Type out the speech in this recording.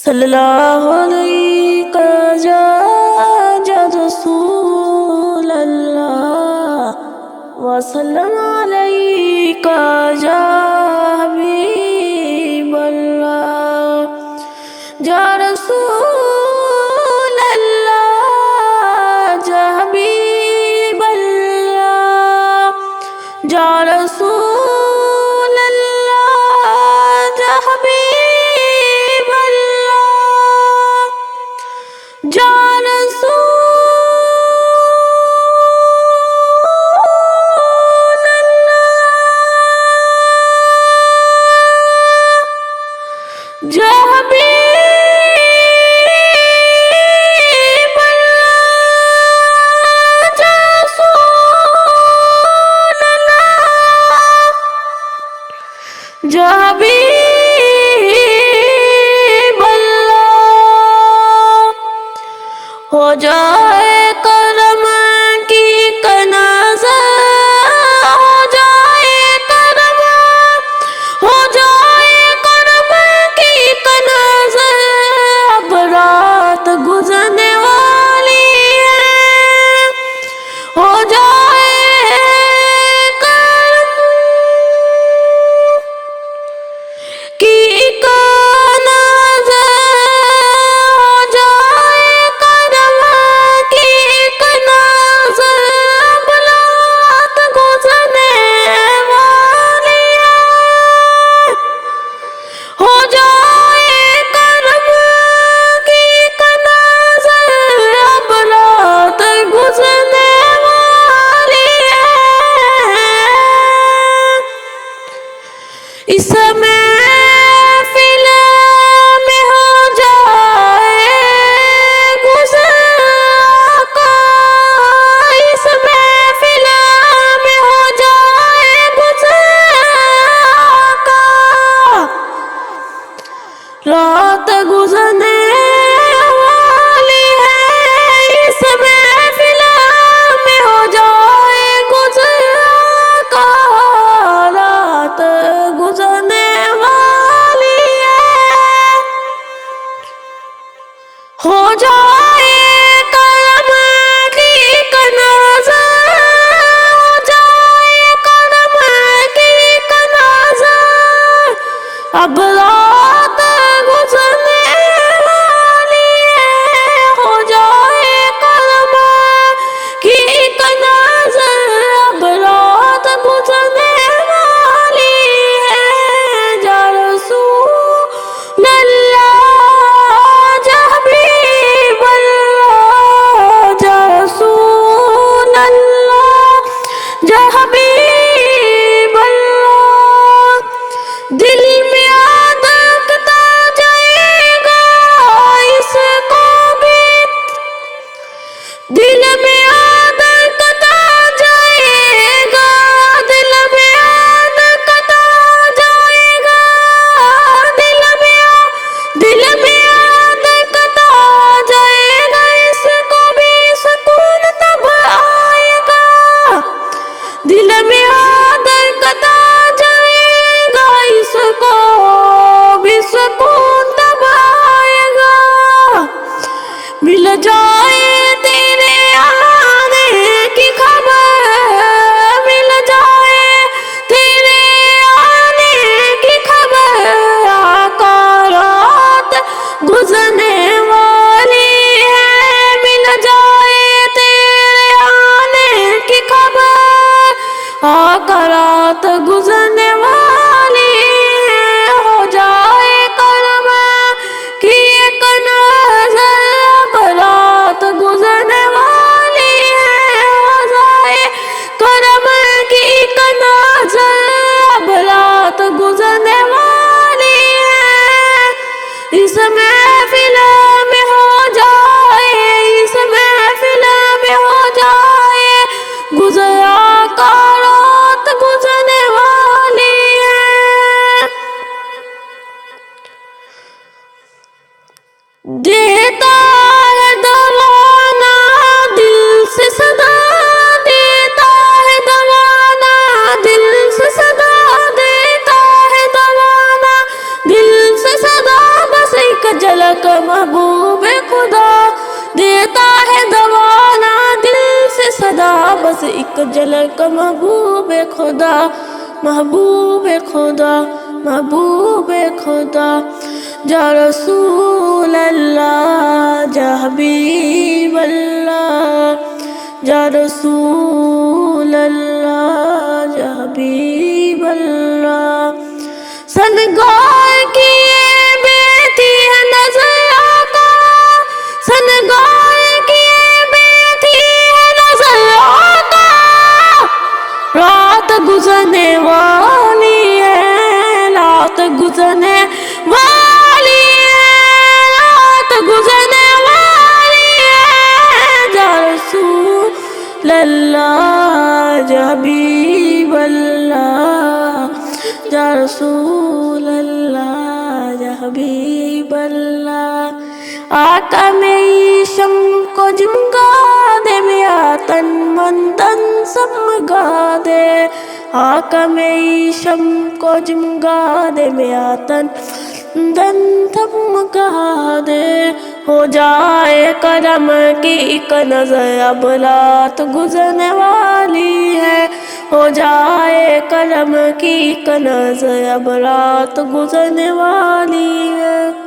صلی اللہ علیہ جا رسول اللہ وسلم علیہ جا حبیب اللہ جا رسول اللہ جا حبیب اللہ جا رسول اللہ جا حبیب اللہ جا رسول اللہ جا حبیب اللہ جا رسول اللہ جا حبیب اللہ ہو جائے کرم کی کنازہ ہو جائے کرم ہو جائے کرم کی کنازہ اب رات گزرنے والی ہے ہو جائے کرم کی کنازہ ہو جائے کرم کی کنازہ اب رات گزرنے والی ہے ہو جائے کرم کی کنازہ اب رات گزرنے والی ہے اس محفل میں ہو جائے گزر آقا اس محفل میں ہو جائے گزر آقا رات گزرنے والی ہے اس محفل میں ہو جائے گزر آقا رات گزرنے والی ہے ہو جائے کرم کی کنازہ ہو جائے کرم کی کنازہ اب رات گزرنے والی ہے ہو جائے کرم کی کنازہ اب رات گزرنے والی ہے جا رسول اللہ جا حبیب اللہ جا رسول اللہ جا حبیب اللہ دل میں دھڑکتا جائے گا اس کو بھی دل میں دھڑکتا جائے گا دل میں دھڑکتا جائے گا دل میں دھڑکتا جائے گا اس کو بھی سکون تب آئے گا دل میں دھڑکتا جائے گا اس کو بھی سکون تب آئے گا مل جائے تیرے آنے کی خبر مل جائے تیرے آنے کی خبر آقا رات گزرنے والی ہے مل جائے تیرے آنے کی خبر آقا رات گزرنے والی ہے ہو جائے کرم کی ایک نظر اب رات گزرنے والی ہے ہو جائے کرم کی ایک نظر اب رات گزرنے والی ہے اس محفل میں ہو جائے اس محفل میں ہو جائے گزر آقا رات گزرنے والی ہے دیتا ہے دوانا دل سے صدا دیتا ہے دوانا دل سے صدا دیتا ہے دوانا دل سے صدا بس ایک جلا جھلک محبوب خدا دیتا ہے دوانا دل سے صدا، بس ایک جھلک محبوب خدا، محبوب خدا، محبوب خدا۔ یا رسول اللہ یا حبیب اللہ، یا رسول اللہ یا حبیب اللہ۔ سنگار کی یہ بیٹی ہے نظر آقا، سنگار کی یہ بیٹی ہے نظر آقا، رات گزرنے والی ہے، رات گزرنے والی ہے، رات گزرنے والی ہے۔ یا رسول اللہ یا حبیب اللہ، یا رسول اللہ یا حبیب اللہ۔ آقا میری شم کو جمگا دے، میرا تن من دن سب مگا دے، آقا میری شم کو جمگا دے، میرا تن دن سب مگا دے۔ ہو جائے کرم کی ایک نظر، اب رات گزرنے والی ہے، ہو جائے کرم کی ایک نظر، اب رات گزرنے والی ہے۔